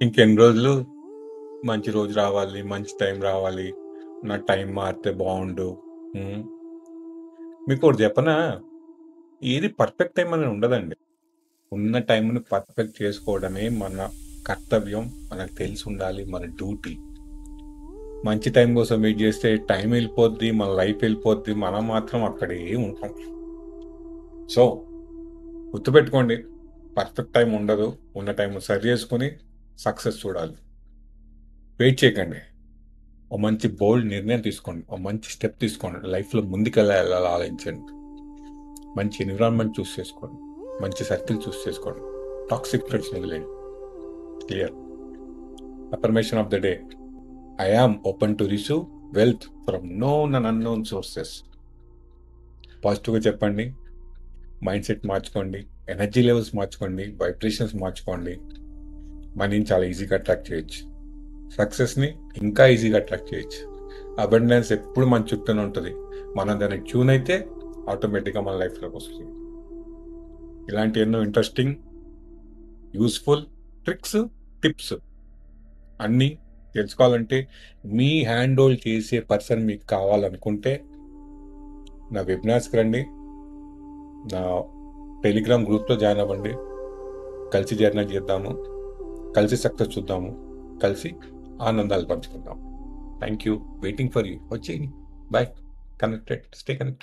ఇంకెన్ని రోజులు మంచి రోజు రావాలి, మంచి టైం రావాలి, నా టైం మారితే బాగుండు. ఉమ్. మీకు ఒకటి చెప్పనా, ఏది పర్ఫెక్ట్ టైం అని ఉండదండి. ఉన్న టైంని పర్ఫెక్ట్ చేసుకోవడమే మన కర్తవ్యం, మనకు తెలిసి ఉండాలి, మన డ్యూటీ. మంచి టైం కోసం వెయిట్ చేస్తే టైం వెళ్ళిపోద్ది, మన లైఫ్ వెళ్ళిపోద్ది, మనం మాత్రం అక్కడే ఉంటాం. సో గుర్తుపెట్టుకోండి, పర్ఫెక్ట్ టైం ఉండదు. ఉన్న టైం సరి చేసుకుని సక్సెస్ చూడాలి. వెయిట్ చేయకండి. ఒక మంచి బోల్డ్ నిర్ణయం తీసుకోండి, ఒక మంచి స్టెప్ తీసుకోండి, లైఫ్లో ముందుకెళ్ళాలి ఆలోచించండి. మంచి ఎన్విరాన్మెంట్ చూస్ చేసుకోండి, మంచి సర్కిల్ చూస్ చేసుకోండి, టాక్సిక్ ఫ్రెండ్స్ వదిలేండి. Clear. Affirmation of the day: I am open to receive wealth from known and unknown sources. పాజిటివ్గా చెప్పండి, మైండ్ సెట్ మార్చుకోండి, ఎనర్జీ లెవెల్స్ మార్చుకోండి, వైబ్రేషన్స్ మార్చుకోండి. మనీని చాలా ఈజీగా అట్రాక్ట్ చేయొచ్చు, సక్సెస్ని ఇంకా ఈజీగా అట్రాక్ట్ చేయొచ్చు. అబండెన్స్ ఎప్పుడు మన చుట్టూనే ఉంటుంది. మనం దాన్ని ట్యూన్ అయితే ఆటోమేటిక్గా మన లైఫ్లోకి వస్తుంది. ఇలాంటి ఎన్నో ఇంట్రెస్టింగ్, యూస్ఫుల్ ట్రిక్స్, టిప్స్ అన్నీ తెలుసుకోవాలంటే, మీ హ్యాండ్ హోల్డ్ చేసే పర్సన్ మీకు కావాలనుకుంటే నా వెబినార్స్కి రండి, నా టెలిగ్రామ్ గ్రూప్లో జాయిన్ అవ్వండి. కలిసి జర్నీ చేద్దాము, కలిసి సక్సెస్ చూద్దాము, కలిసి ఆనందాలు పంచుకుందాం. Thank you. Waiting for you. వచ్చేయండి. బాయ్. కనెక్టెడ్. Stay connected.